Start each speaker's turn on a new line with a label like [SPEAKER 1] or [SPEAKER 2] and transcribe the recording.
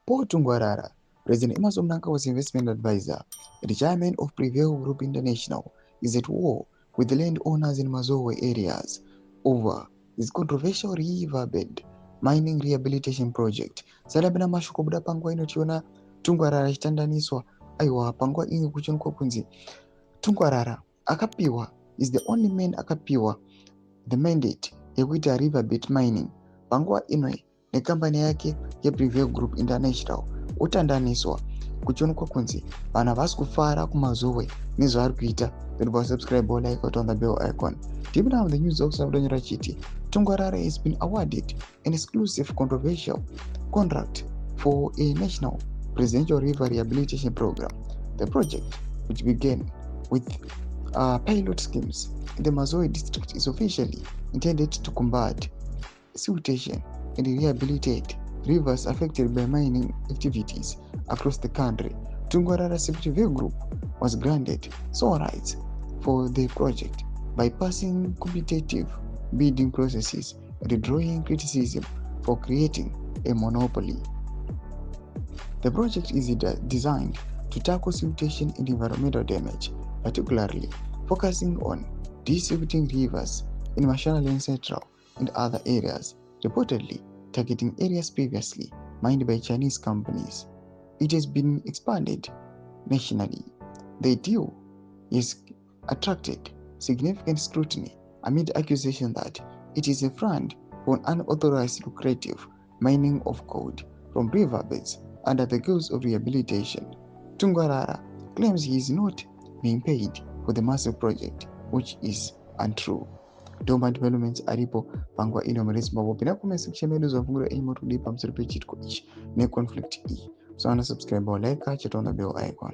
[SPEAKER 1] Paul Tungwarara, President Mazoe Zvadhakwa's investment advisor, the chairman of Prevail Group International, is at war with the landowners in Mazoe areas over his controversial riverbed mining rehabilitation project. Salabina mashoko buda panguva inotiona Tungwarara chitandaniswa aiwa panguva ino kuchonekwa kunzi Tungwarara akapiwa is the only man akapiwa the mandate yekuita riverbed mining panguva ino nekambani yake yePrevail Group International utandaniswa kuchonekwa kunzi vanhu havasi kufara kuMazoe nezvavari kuita. Don't subscribe or like on the bell icon. Deep down the news also chiti Tungwarara has been awarded an exclusive controversial contract for a national presidential river rehabilitation program. The project, which began with pilot schemes in the Mazoe district, is officially intended to combat siltation and rehabilitate rivers affected by mining activities across the country. Tungwarara's Prevail Group was granted sole rights for the project, bypassing competitive bidding processes and drawing criticism for creating a monopoly. The project is designed to tackle siltation and environmental damage, particularly focusing on desilting rivers in Mashonaland Central and other areas, reportedly targeting areas previously mined by Chinese companies. It has been expanded nationally. The deal has attracted significant scrutiny amid accusation that it is a front for an unauthorized lucrative mining of gold from riverbeds under the guise of rehabilitation. Tungwarara claims he is not being paid for the massive project, which is untrue. Doma developments aripo panguva ino muri Zimbabwe. Pinda comment section medu zvamufungura imi muri kudii pamusoro pechitiko ichi neconflict iyi. So subscribe or like, check on the bell icon.